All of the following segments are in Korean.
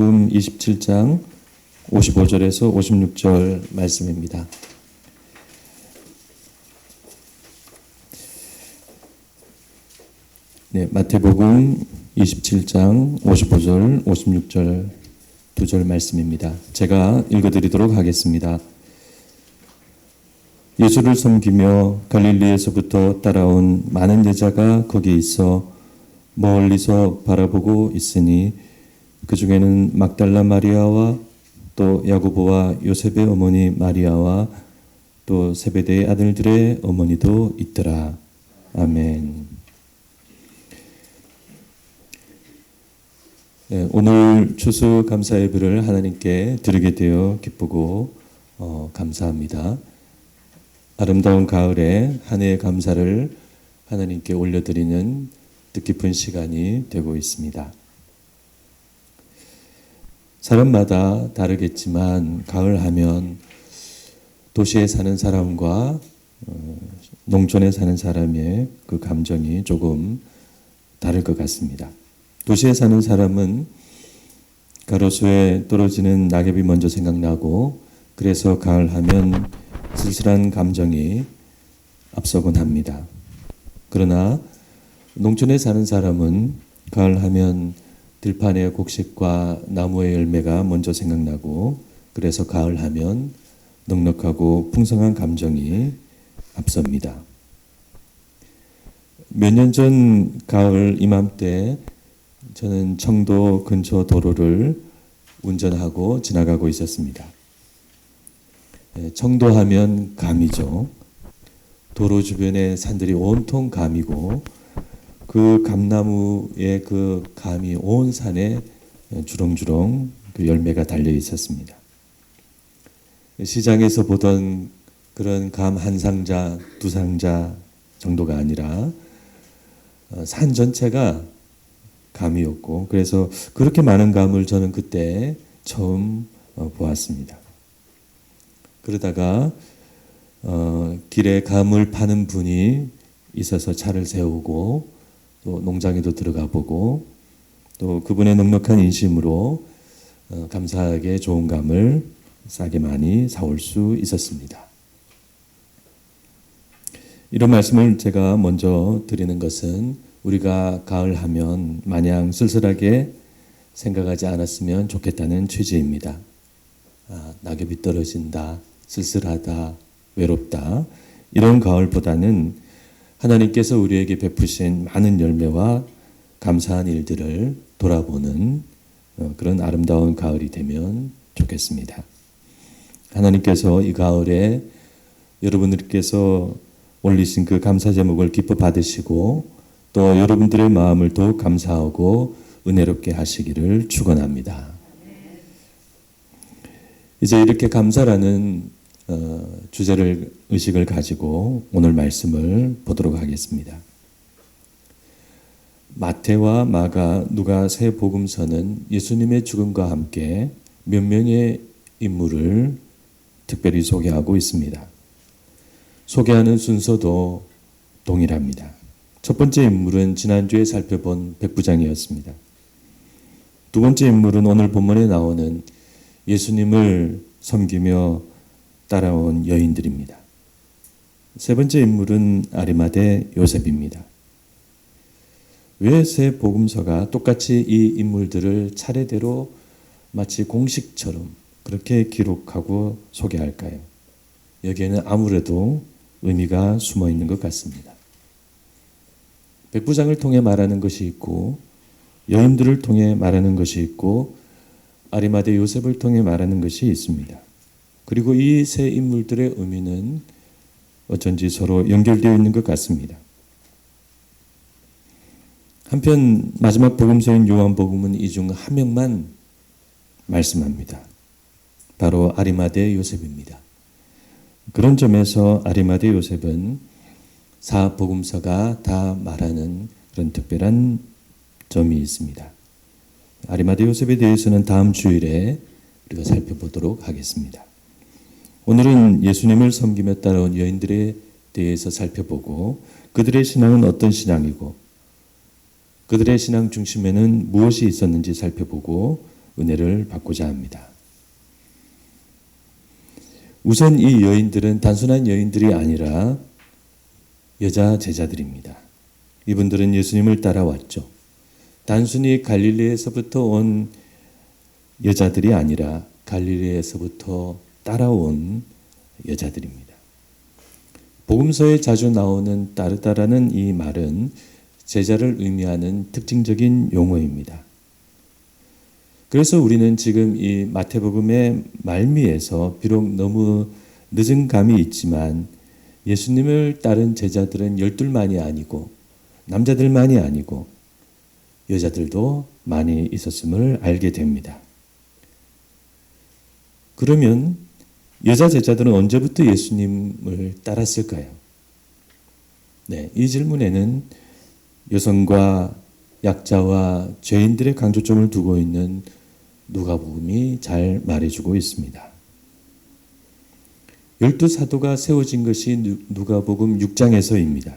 마태복음 27장 55절에서 56절 말씀입니다. 네, 마태복음 27장 55절, 56절 두 절 말씀입니다. 제가 읽어드리도록 하겠습니다. 예수를 섬기며 갈릴리에서부터 따라온 많은 여자가 거기 있어 멀리서 바라보고 있으니 그 중에는 막달라 마리아와 또 야고보와 요셉의 어머니 마리아와 또 세베대의 아들들의 어머니도 있더라. 아멘. 네, 오늘 추수 감사 예배를 하나님께 드리게 되어 기쁘고 감사합니다. 아름다운 가을에 한 해의 감사를 하나님께 올려드리는 뜻깊은 시간이 되고 있습니다. 사람마다 다르겠지만 가을 하면 도시에 사는 사람과 농촌에 사는 사람의 그 감정이 조금 다를 것 같습니다. 도시에 사는 사람은 가로수에 떨어지는 낙엽이 먼저 생각나고 그래서 가을 하면 쓸쓸한 감정이 앞서곤 합니다. 그러나 농촌에 사는 사람은 가을 하면 들판의 곡식과 나무의 열매가 먼저 생각나고 그래서 가을 하면 넉넉하고 풍성한 감정이 앞섭니다. 몇 년 전 가을 이맘때 저는 청도 근처 도로를 운전하고 지나가고 있었습니다. 청도하면 감이죠. 도로 주변의 산들이 온통 감이고 그 감나무의 그 감이 온 산에 주렁주렁 그 열매가 달려 있었습니다. 시장에서 보던 그런 감 한 상자, 두 상자 정도가 아니라 산 전체가 감이었고 그래서 그렇게 많은 감을 저는 그때 처음 보았습니다. 그러다가 길에 감을 파는 분이 있어서 차를 세우고 또 농장에도 들어가 보고 또 그분의 넉넉한 인심으로 감사하게 좋은 감을 싸게 많이 사올 수 있었습니다. 이런 말씀을 제가 먼저 드리는 것은 우리가 가을 하면 마냥 쓸쓸하게 생각하지 않았으면 좋겠다는 취지입니다. 낙엽이 떨어진다, 쓸쓸하다, 외롭다 이런 가을보다는 하나님께서 우리에게 베푸신 많은 열매와 감사한 일들을 돌아보는 그런 아름다운 가을이 되면 좋겠습니다. 하나님께서 이 가을에 여러분들께서 올리신 그 감사 제목을 기뻐 받으시고 또 여러분들의 마음을 더욱 감사하고 은혜롭게 하시기를 축원합니다. 이제 이렇게 감사라는 주제를 의식을 가지고 오늘 말씀을 보도록 하겠습니다. 마태와 마가, 누가 세 복음서는 예수님의 죽음과 함께 몇 명의 인물을 특별히 소개하고 있습니다. 소개하는 순서도 동일합니다. 첫 번째 인물은 지난주에 살펴본 백부장이었습니다. 두 번째 인물은 오늘 본문에 나오는 예수님을 섬기며 따라온 여인들입니다. 세 번째 인물은 아리마대 요셉입니다. 왜 세 복음서가 똑같이 이 인물들을 차례대로 마치 공식처럼 그렇게 기록하고 소개할까요? 여기에는 아무래도 의미가 숨어 있는 것 같습니다. 백부장을 통해 말하는 것이 있고 여인들을 통해 말하는 것이 있고 아리마대 요셉을 통해 말하는 것이 있습니다. 그리고 이 세 인물들의 의미는 어쩐지 서로 연결되어 있는 것 같습니다. 한편 마지막 복음서인 요한복음은 이 중 한 명만 말씀합니다. 바로 아리마대 요셉입니다. 그런 점에서 아리마대 요셉은 사복음서가 다 말하는 그런 특별한 점이 있습니다. 아리마대 요셉에 대해서는 다음 주일에 우리가 살펴보도록 하겠습니다. 오늘은 예수님을 섬기며 따라온 여인들에 대해서 살펴보고 그들의 신앙은 어떤 신앙이고 그들의 신앙 중심에는 무엇이 있었는지 살펴보고 은혜를 받고자 합니다. 우선 이 여인들은 단순한 여인들이 아니라 여자 제자들입니다. 이분들은 예수님을 따라왔죠. 단순히 갈릴리에서부터 온 여자들이 아니라 갈릴리에서부터 따라온 여자들입니다. 복음서에 자주 나오는 따르다라는 이 말은 제자를 의미하는 특징적인 용어입니다. 그래서 우리는 지금 이 마태복음의 말미에서 비록 너무 늦은 감이 있지만 예수님을 따른 제자들은 12만이 아니고 남자들만이 아니고 여자들도 많이 있었음을 알게 됩니다. 그러면 여자 제자들은 언제부터 예수님을 따랐을까요? 네, 이 질문에는 여성과 약자와 죄인들의 강조점을 두고 있는 누가복음이 잘 말해주고 있습니다. 12사도가 세워진 것이 누가복음 6장에서입니다.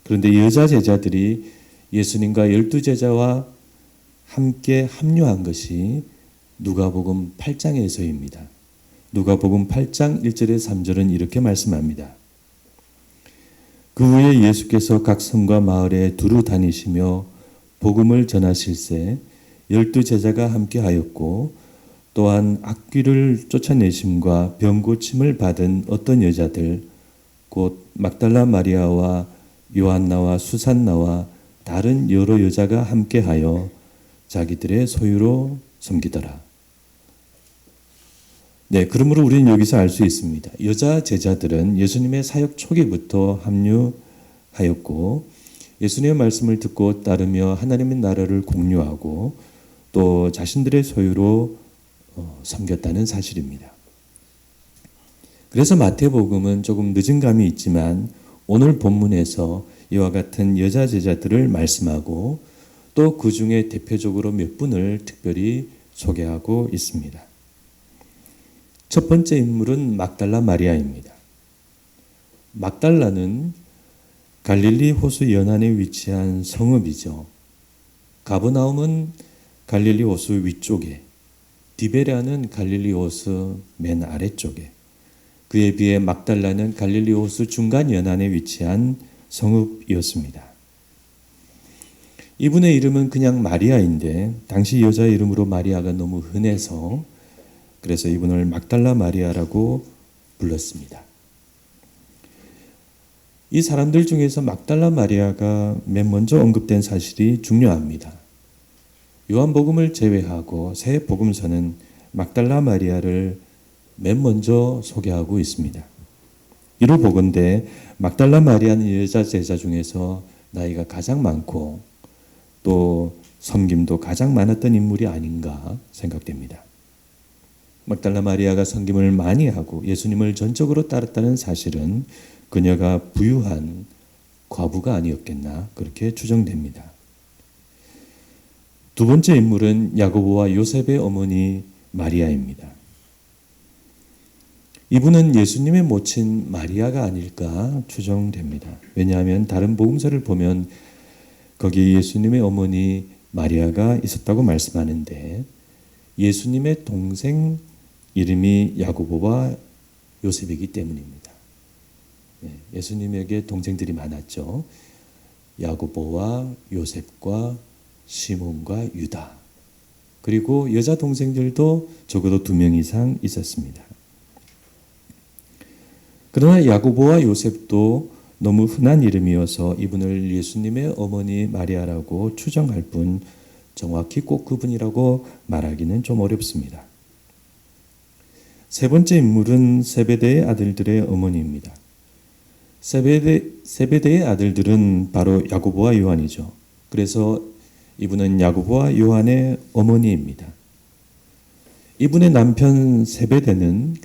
그런데 여자 제자들이 예수님과 12제자와 함께 합류한 것이 누가복음 8장에서입니다. 누가복음 8장 1절에 3절은 이렇게 말씀합니다. 그 후에 예수께서 각 성과 마을에 두루 다니시며 복음을 전하실세 12제자가 함께하였고 또한 악귀를 쫓아내심과 병 고침을 받은 어떤 여자들 곧 막달라 마리아와 요한나와 수산나와 다른 여러 여자가 함께하여 자기들의 소유로 섬기더라. 네, 그러므로 우리는 여기서 알 수 있습니다. 여자 제자들은 예수님의 사역 초기부터 합류하였고 예수님의 말씀을 듣고 따르며 하나님의 나라를 공유하고 또 자신들의 소유로 섬겼다는 사실입니다. 그래서 마태복음은 조금 늦은 감이 있지만 오늘 본문에서 이와 같은 여자 제자들을 말씀하고 또 그 중에 대표적으로 몇 분을 특별히 소개하고 있습니다. 첫 번째 인물은 막달라 마리아입니다. 막달라는 갈릴리 호수 연안에 위치한 성읍이죠. 가버나움은 갈릴리 호수 위쪽에, 디베라는 갈릴리 호수 맨 아래쪽에, 그에 비해 막달라는 갈릴리 호수 중간 연안에 위치한 성읍이었습니다. 이분의 이름은 그냥 마리아인데 당시 여자 이름으로 마리아가 너무 흔해서 그래서 이분을 막달라 마리아라고 불렀습니다. 이 사람들 중에서 막달라 마리아가 맨 먼저 언급된 사실이 중요합니다. 요한복음을 제외하고 새 복음서는 막달라 마리아를 맨 먼저 소개하고 있습니다. 이를 보건대 막달라 마리아는 여자 제자 중에서 나이가 가장 많고 또 섬김도 가장 많았던 인물이 아닌가 생각됩니다. 막달라 마리아가 섬김을 많이 하고 예수님을 전적으로 따랐다는 사실은 그녀가 부유한 과부가 아니었겠나 그렇게 추정됩니다. 두 번째 인물은 야고보와 요셉의 어머니 마리아입니다. 이분은 예수님의 모친 마리아가 아닐까 추정됩니다. 왜냐하면 다른 복음서를 보면 거기 예수님의 어머니 마리아가 있었다고 말씀하는데 예수님의 동생 이름이 야고보와 요셉이기 때문입니다. 예수님에게 동생들이 많았죠. 야고보와 요셉과 시몬과 유다. 그리고 여자 동생들도 적어도 2명 이상 있었습니다. 그러나 야고보와 요셉도 너무 흔한 이름이어서 이분을 예수님의 어머니 마리아라고 추정할 뿐 정확히 꼭 그분이라고 말하기는 좀 어렵습니다. 세 번째 인물은 세베대의 아들들의 어머니입니다. 세베대의 아들들은 바로 야고보와 요한이죠. 그래서 이분은 야고보와 요한의 어머니입니다. 이분의 남편 세베대는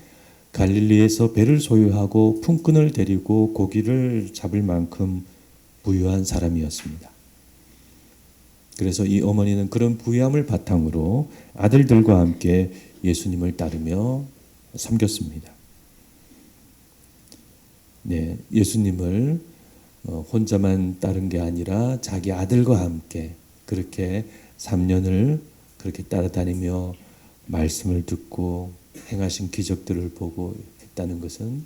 갈릴리에서 배를 소유하고 품꾼을 데리고 고기를 잡을 만큼 부유한 사람이었습니다. 그래서 이 어머니는 그런 부유함을 바탕으로 아들들과 함께 예수님을 따르며 섬겼습니다. 네, 예수님을 혼자만 따른 게 아니라 자기 아들과 함께 그렇게 3년을 그렇게 따라다니며 말씀을 듣고 행하신 기적들을 보고 했다는 것은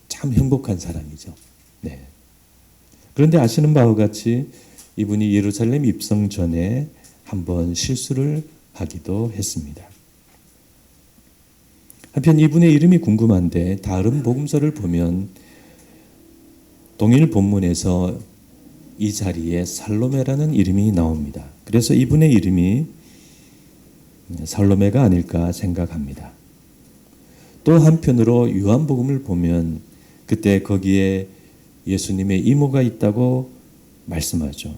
참 행복한 사람이죠. 네. 그런데 아시는 바와 같이 이분이 예루살렘 입성 전에 한번 실수를 하기도 했습니다. 한편 이분의 이름이 궁금한데 다른 복음서를 보면 동일 본문에서 이 자리에 살로메라는 이름이 나옵니다. 그래서 이분의 이름이 살로메가 아닐까 생각합니다. 또 한편으로 요한복음을 보면 그때 거기에 예수님의 이모가 있다고 말씀하죠.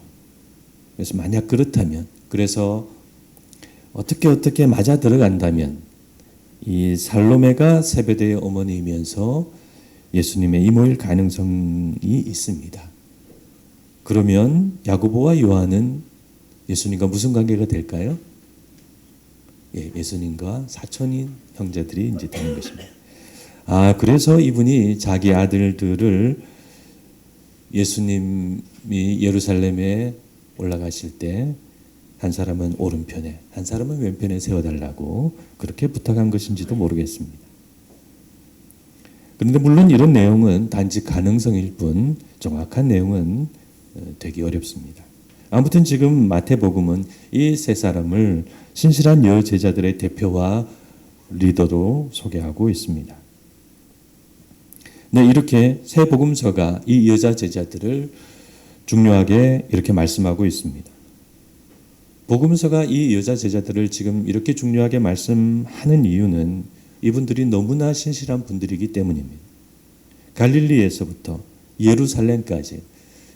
그래서 만약 그렇다면, 그래서 어떻게 맞아 들어간다면 이 살로메가 세베대의 어머니이면서 예수님의 이모일 가능성이 있습니다. 그러면 야고보와 요한은 예수님과 무슨 관계가 될까요? 예, 예수님과 사촌인 형제들이 이제 되는 것입니다. 그래서 이분이 자기 아들들을 예수님이 예루살렘에 올라가실 때 한 사람은 오른편에, 한 사람은 왼편에 세워달라고 그렇게 부탁한 것인지도 모르겠습니다. 그런데 물론 이런 내용은 단지 가능성일 뿐 정확한 내용은 되기 어렵습니다. 아무튼 지금 마태복음은 이 세 사람을 신실한 여제자들의 대표와 리더로 소개하고 있습니다. 네, 이렇게 세 복음서가 이 여자 제자들을 중요하게 이렇게 말씀하고 있습니다. 복음서가 이 여자 제자들을 지금 이렇게 중요하게 말씀하는 이유는 이분들이 너무나 신실한 분들이기 때문입니다. 갈릴리에서부터 예루살렘까지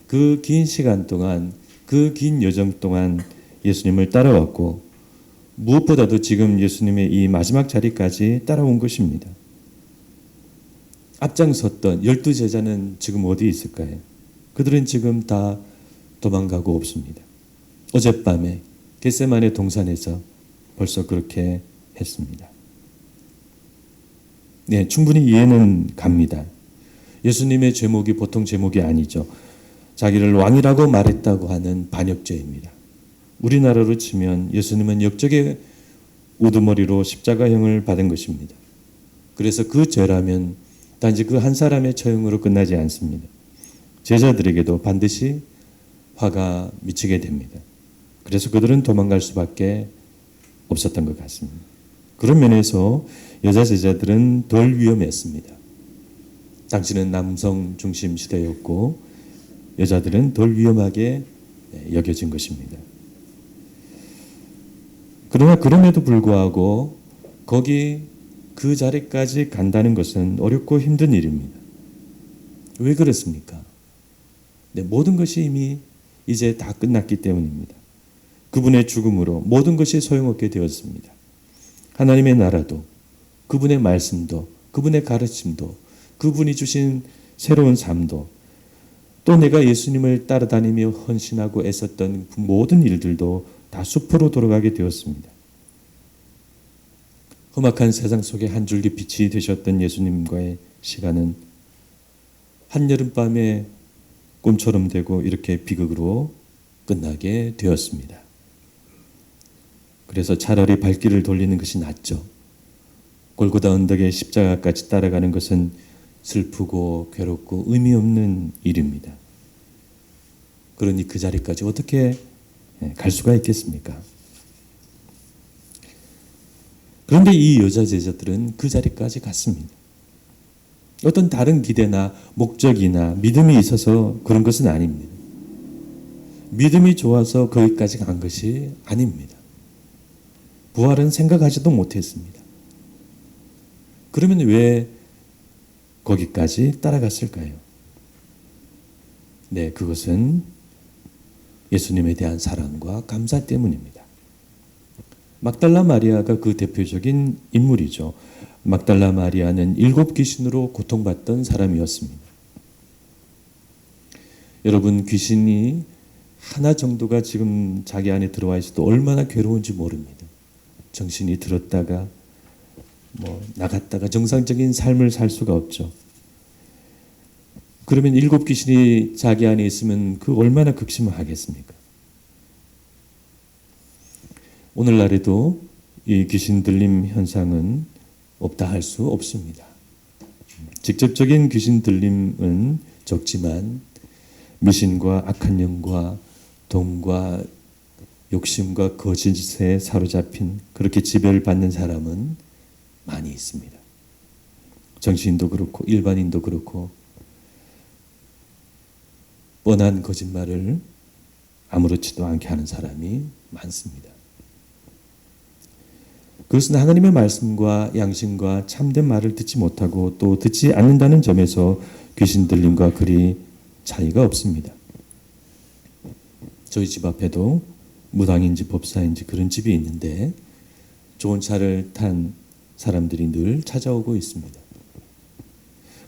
그 긴 시간 동안, 그 긴 여정 동안 예수님을 따라왔고 무엇보다도 지금 예수님의 이 마지막 자리까지 따라온 것입니다. 앞장섰던 12제자는 지금 어디 있을까요? 그들은 지금 다 도망가고 없습니다. 어젯밤에 겟세마네 동산에서 벌써 그렇게 했습니다. 네, 충분히 이해는 갑니다. 예수님의 제목이 보통 제목이 아니죠. 자기를 왕이라고 말했다고 하는 반역죄입니다. 우리나라로 치면 예수님은 역적의 우두머리로 십자가형을 받은 것입니다. 그래서 그 죄라면 단지 그 한 사람의 처형으로 끝나지 않습니다. 제자들에게도 반드시 화가 미치게 됩니다. 그래서 그들은 도망갈 수밖에 없었던 것 같습니다. 그런 면에서 여자 제자들은 덜 위험했습니다. 당시는 남성 중심 시대였고 여자들은 덜 위험하게 여겨진 것입니다. 그러나 그럼에도 불구하고 거기 그 자리까지 간다는 것은 어렵고 힘든 일입니다. 왜 그렇습니까? 네, 모든 것이 이미 이제 다 끝났기 때문입니다. 그분의 죽음으로 모든 것이 소용없게 되었습니다. 하나님의 나라도, 그분의 말씀도, 그분의 가르침도, 그분이 주신 새로운 삶도, 또 내가 예수님을 따라다니며 헌신하고 애썼던 모든 일들도 다 수포로 돌아가게 되었습니다. 험악한 세상 속에 한 줄기 빛이 되셨던 예수님과의 시간은 한여름밤의 꿈처럼 되고 이렇게 비극으로 끝나게 되었습니다. 그래서 차라리 발길을 돌리는 것이 낫죠. 골고다 언덕의 십자가까지 따라가는 것은 슬프고 괴롭고 의미 없는 일입니다. 그러니 그 자리까지 어떻게 갈 수가 있겠습니까? 그런데 이 여자 제자들은 그 자리까지 갔습니다. 어떤 다른 기대나 목적이나 믿음이 있어서 그런 것은 아닙니다. 믿음이 좋아서 거기까지 간 것이 아닙니다. 부활은 생각하지도 못했습니다. 그러면 왜 거기까지 따라갔을까요? 네, 그것은 예수님에 대한 사랑과 감사 때문입니다. 막달라 마리아가 그 대표적인 인물이죠. 막달라 마리아는 7 귀신으로 고통받던 사람이었습니다. 여러분, 귀신이 하나 정도가 지금 자기 안에 들어와 있어도 얼마나 괴로운지 모릅니다. 정신이 들었다가 나갔다가 정상적인 삶을 살 수가 없죠. 그러면 7 귀신이 자기 안에 있으면 그 얼마나 극심하겠습니까? 오늘날에도 이 귀신 들림 현상은 없다 할 수 없습니다. 직접적인 귀신 들림은 적지만 미신과 악한 영과 돈과 욕심과 거짓에 사로잡힌 그렇게 지배를 받는 사람은 많이 있습니다. 정치인도 그렇고 일반인도 그렇고 뻔한 거짓말을 아무렇지도 않게 하는 사람이 많습니다. 그것은 하나님의 말씀과 양심과 참된 말을 듣지 못하고 또 듣지 않는다는 점에서 귀신 들림과 그리 차이가 없습니다. 저희 집 앞에도 무당인지 법사인지 그런 집이 있는데 좋은 차를 탄 사람들이 늘 찾아오고 있습니다.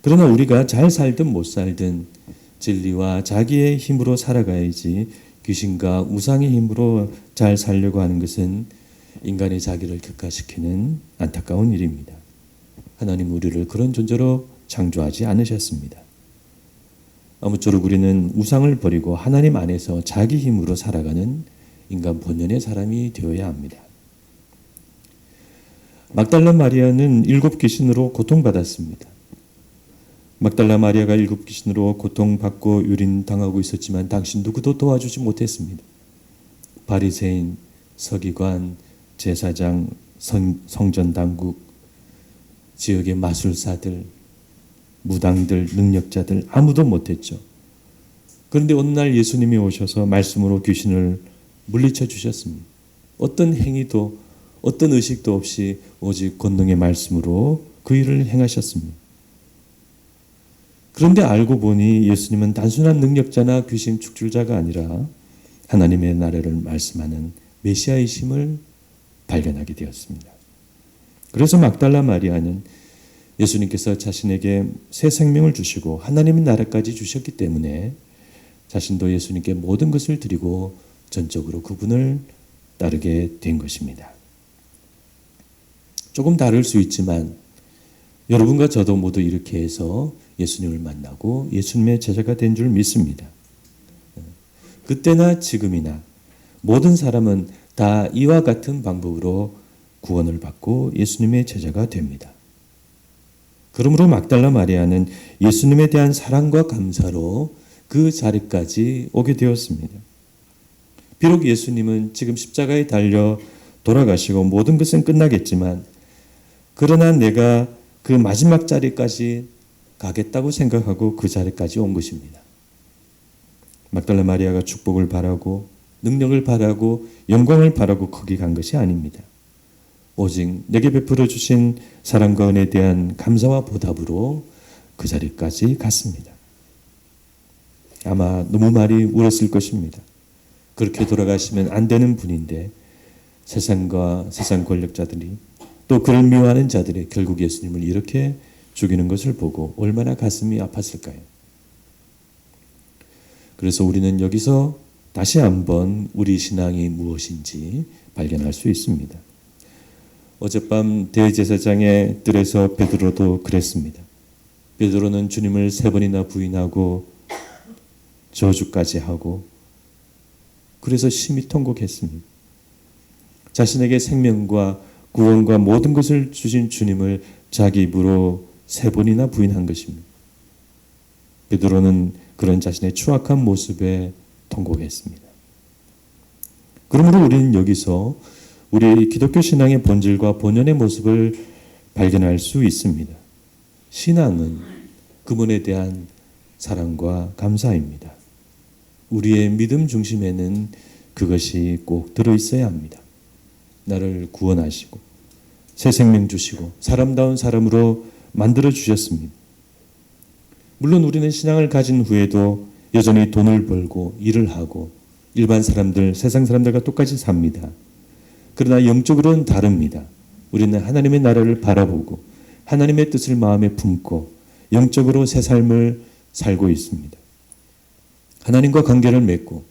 그러나 우리가 잘 살든 못 살든 진리와 자기의 힘으로 살아가야지 귀신과 우상의 힘으로 잘 살려고 하는 것은 인간의 자기를 격화시키는 안타까운 일입니다. 하나님 우리를 그런 존재로 창조하지 않으셨습니다. 아무쪼록 우리는 우상을 버리고 하나님 안에서 자기 힘으로 살아가는 인간 본연의 사람이 되어야 합니다. 막달라 마리아는 7 귀신으로 고통받았습니다. 막달라 마리아가 7 귀신으로 고통받고 유린당하고 있었지만 당시 누구도 도와주지 못했습니다. 바리새인, 서기관, 제사장, 성전당국, 지역의 마술사들, 무당들, 능력자들 아무도 못했죠. 그런데 어느 날 예수님이 오셔서 말씀으로 귀신을 물리쳐 주셨습니다. 어떤 행위도 어떤 의식도 없이 오직 권능의 말씀으로 그 일을 행하셨습니다. 그런데 알고 보니 예수님은 단순한 능력자나 귀신 축출자가 아니라 하나님의 나라를 말씀하는 메시아이심을 발견하게 되었습니다. 그래서 막달라 마리아는 예수님께서 자신에게 새 생명을 주시고 하나님의 나라까지 주셨기 때문에 자신도 예수님께 모든 것을 드리고 전적으로 그분을 따르게 된 것입니다. 조금 다를 수 있지만 여러분과 저도 모두 이렇게 해서 예수님을 만나고 예수님의 제자가 된 줄 믿습니다. 그때나 지금이나 모든 사람은 다 이와 같은 방법으로 구원을 받고 예수님의 제자가 됩니다. 그러므로 막달라 마리아는 예수님에 대한 사랑과 감사로 그 자리까지 오게 되었습니다. 비록 예수님은 지금 십자가에 달려 돌아가시고 모든 것은 끝나겠지만 그러나 내가 그 마지막 자리까지 가겠다고 생각하고 그 자리까지 온 것입니다. 막달라 마리아가 축복을 바라고 능력을 바라고 영광을 바라고 거기 간 것이 아닙니다. 오직 내게 베풀어 주신 사랑과 은혜에 대한 감사와 보답으로 그 자리까지 갔습니다. 아마 너무 많이 울었을 것입니다. 그렇게 돌아가시면 안 되는 분인데 세상과 세상 권력자들이 또 그를 미워하는 자들이 결국 예수님을 이렇게 죽이는 것을 보고 얼마나 가슴이 아팠을까요? 그래서 우리는 여기서 다시 한번 우리 신앙이 무엇인지 발견할 수 있습니다. 어젯밤 대제사장의 뜰에서 베드로도 그랬습니다. 베드로는 주님을 3번이나 부인하고 저주까지 하고 그래서 심히 통곡했습니다. 자신에게 생명과 구원과 모든 것을 주신 주님을 자기 입으로 3번이나 부인한 것입니다. 베드로는 그런 자신의 추악한 모습에 통곡했습니다. 그러므로 우리는 여기서 우리 기독교 신앙의 본질과 본연의 모습을 발견할 수 있습니다. 신앙은 그분에 대한 사랑과 감사입니다. 우리의 믿음 중심에는 그것이 꼭 들어있어야 합니다. 나를 구원하시고 새 생명 주시고 사람다운 사람으로 만들어 주셨습니다. 물론 우리는 신앙을 가진 후에도 여전히 돈을 벌고 일을 하고 일반 사람들, 세상 사람들과 똑같이 삽니다. 그러나 영적으로는 다릅니다. 우리는 하나님의 나라를 바라보고 하나님의 뜻을 마음에 품고 영적으로 새 삶을 살고 있습니다. 하나님과 관계를 맺고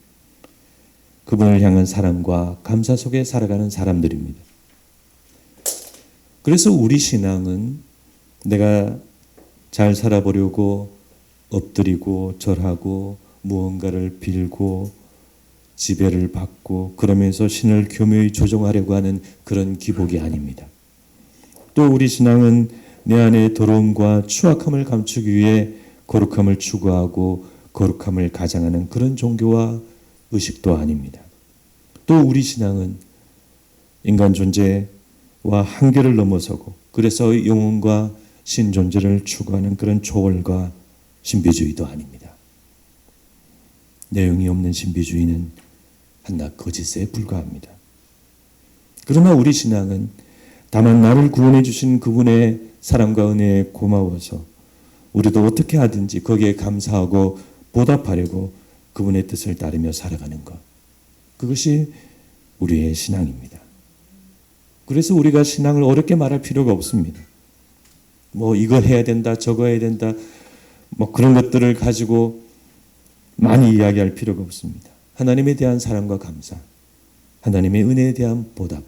그분을 향한 사랑과 감사 속에 살아가는 사람들입니다. 그래서 우리 신앙은 내가 잘 살아보려고 엎드리고 절하고 무언가를 빌고 지배를 받고 그러면서 신을 교묘히 조종하려고 하는 그런 기복이 아닙니다. 또 우리 신앙은 내 안의 더러움과 추악함을 감추기 위해 거룩함을 추구하고 거룩함을 가장하는 그런 종교와 의식도 아닙니다. 또 우리 신앙은 인간 존재와 한계를 넘어서고 그래서 영혼과 신 존재를 추구하는 그런 초월과 신비주의도 아닙니다. 내용이 없는 신비주의는 한낱 거짓에 불과합니다. 그러나 우리 신앙은 다만 나를 구원해 주신 그분의 사랑과 은혜에 고마워서 우리도 어떻게 하든지 거기에 감사하고 보답하려고 그분의 뜻을 따르며 살아가는 것. 그것이 우리의 신앙입니다. 그래서 우리가 신앙을 어렵게 말할 필요가 없습니다. 뭐 이거 해야 된다, 저거 해야 된다, 뭐 그런 것들을 가지고 많이 이야기할 필요가 없습니다. 하나님에 대한 사랑과 감사, 하나님의 은혜에 대한 보답,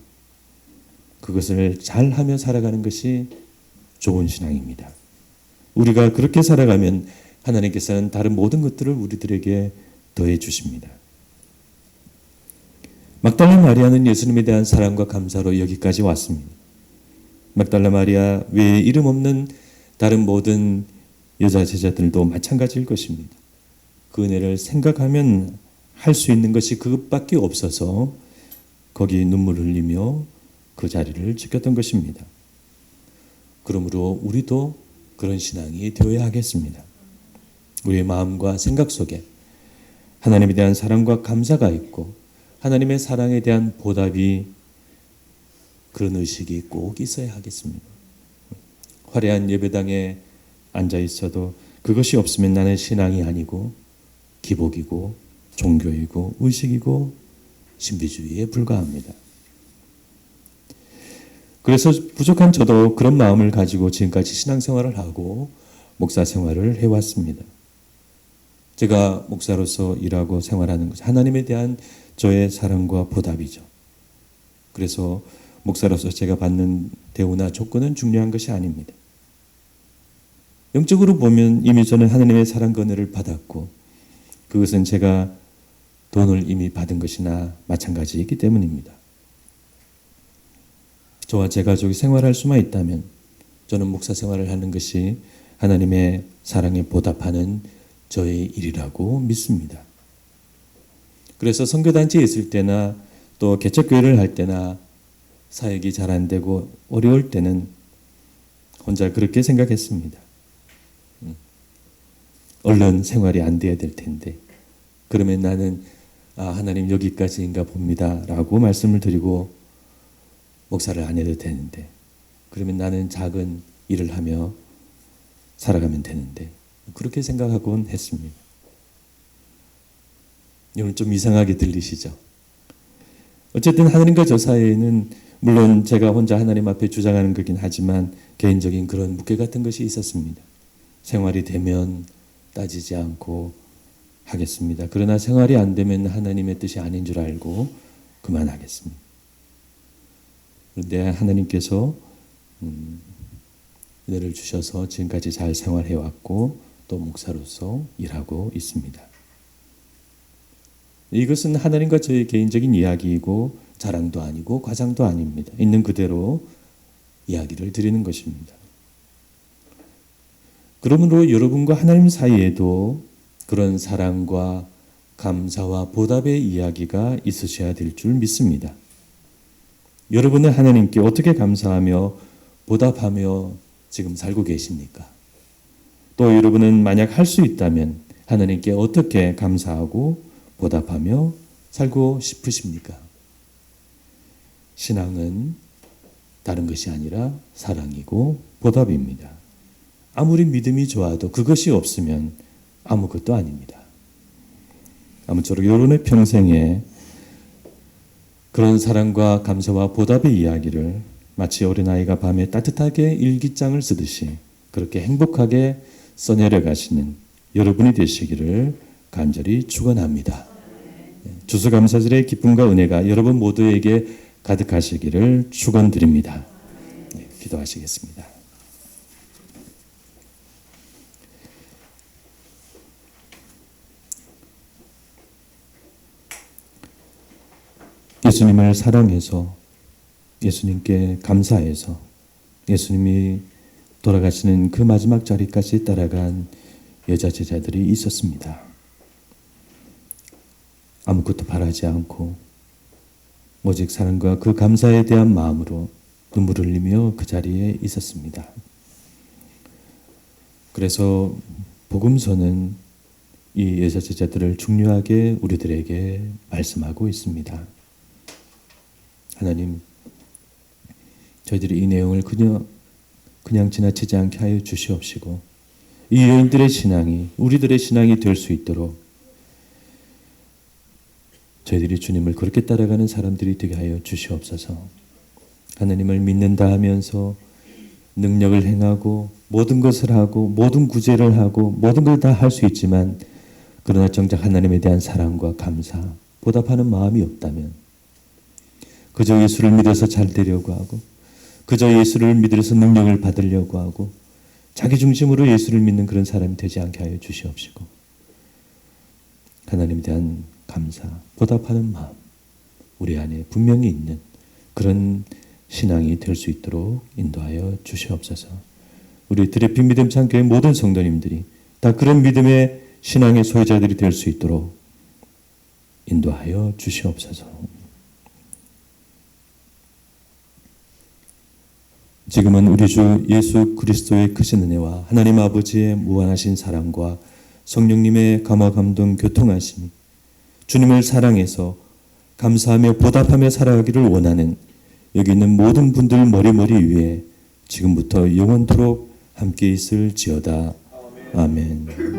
그것을 잘하며 살아가는 것이 좋은 신앙입니다. 우리가 그렇게 살아가면 하나님께서는 다른 모든 것들을 우리들에게 더해 주십니다. 막달라 마리아는 예수님에 대한 사랑과 감사로 여기까지 왔습니다. 막달라 마리아 외에 이름 없는 다른 모든 여자 제자들도 마찬가지일 것입니다. 그 은혜를 생각하면 할 수 있는 것이 그것밖에 없어서 거기 눈물 흘리며 그 자리를 지켰던 것입니다. 그러므로 우리도 그런 신앙이 되어야 하겠습니다. 우리의 마음과 생각 속에 하나님에 대한 사랑과 감사가 있고 하나님의 사랑에 대한 보답이 그런 의식이 꼭 있어야 하겠습니다. 화려한 예배당에 앉아 있어도 그것이 없으면 나는 신앙이 아니고 기복이고 종교이고 의식이고 신비주의에 불과합니다. 그래서 부족한 저도 그런 마음을 가지고 지금까지 신앙생활을 하고 목사 생활을 해왔습니다. 제가 목사로서 일하고 생활하는 것은 하나님에 대한 저의 사랑과 보답이죠. 그래서 목사로서 제가 받는 대우나 조건은 중요한 것이 아닙니다. 영적으로 보면 이미 저는 하나님의 사랑과 은혜를 받았고 그것은 제가 돈을 이미 받은 것이나 마찬가지이기 때문입니다. 저와 제 가족이 생활할 수만 있다면 저는 목사 생활을 하는 것이 하나님의 사랑에 보답하는 저의 일이라고 믿습니다. 그래서 선교단체에 있을 때나 또 개척교회를 할 때나 사역이 잘 안 되고 어려울 때는 혼자 그렇게 생각했습니다. 얼른 생활이 안 돼야 될 텐데 그러면 나는 하나님 여기까지인가 봅니다 라고 말씀을 드리고 목사를 안 해도 되는데 그러면 나는 작은 일을 하며 살아가면 되는데 그렇게 생각하곤 했습니다. 오늘 좀 이상하게 들리시죠? 어쨌든 하나님과 저 사이에는 물론 제가 혼자 하나님 앞에 주장하는 거긴 하지만 개인적인 그런 묵계 같은 것이 있었습니다. 생활이 되면 따지지 않고 하겠습니다. 그러나 생활이 안 되면 하나님의 뜻이 아닌 줄 알고 그만하겠습니다. 그런데 하나님께서 은혜를 주셔서 지금까지 잘 생활해왔고 또 목사로서 일하고 있습니다. 이것은 하나님과 저의 개인적인 이야기이고 자랑도 아니고 과장도 아닙니다. 있는 그대로 이야기를 드리는 것입니다. 그러므로 여러분과 하나님 사이에도 그런 사랑과 감사와 보답의 이야기가 있으셔야 될 줄 믿습니다. 여러분은 하나님께 어떻게 감사하며 보답하며 지금 살고 계십니까? 또 여러분은 만약 할 수 있다면 하나님께 어떻게 감사하고 보답하며 살고 싶으십니까? 신앙은 다른 것이 아니라 사랑이고 보답입니다. 아무리 믿음이 좋아도 그것이 없으면 아무것도 아닙니다. 아무쪼록 여러분의 평생에 그런 사랑과 감사와 보답의 이야기를 마치 어린아이가 밤에 따뜻하게 일기장을 쓰듯이 그렇게 행복하게 써내려 가시는 여러분이 되시기를 간절히 축원합니다. 추수감사절의 기쁨과 은혜가 여러분 모두에게 가득하시기를 축원드립니다. 기도하시겠습니다. 예수님을 사랑해서 예수님께 감사해서 예수님이 돌아가시는 그 마지막 자리까지 따라간 여자 제자들이 있었습니다. 아무것도 바라지 않고 오직 사랑과 그 감사에 대한 마음으로 눈물을 흘리며 그 자리에 있었습니다. 그래서 복음서는 이 여자 제자들을 중요하게 우리들에게 말씀하고 있습니다. 하나님, 저희들이 이 내용을 그냥 지나치지 않게 하여 주시옵시고 이 여인들의 신앙이 우리들의 신앙이 될 수 있도록 저희들이 주님을 그렇게 따라가는 사람들이 되게 하여 주시옵소서. 하나님을 믿는다 하면서 능력을 행하고 모든 것을 하고 모든 구제를 하고 모든 걸 다 할 수 있지만 그러나 정작 하나님에 대한 사랑과 감사, 보답하는 마음이 없다면 그저 예수를 믿어서 잘 되려고 하고 그저 예수를 믿어서 능력을 받으려고 하고 자기 중심으로 예수를 믿는 그런 사람이 되지 않게 하여 주시옵시고 하나님에 대한 감사, 보답하는 마음 우리 안에 분명히 있는 그런 신앙이 될 수 있도록 인도하여 주시옵소서. 우리 드레핀 믿음찬교회 모든 성도님들이 다 그런 믿음의 신앙의 소유자들이 될 수 있도록 인도하여 주시옵소서. 지금은 우리 주 예수 그리스도의 크신 은혜와 하나님 아버지의 무한하신 사랑과 성령님의 감화 감동 교통하심이 주님을 사랑해서 감사하며 보답하며 살아가기를 원하는 여기 있는 모든 분들 머리 위에 지금부터 영원토록 함께 있을지어다. 아멘.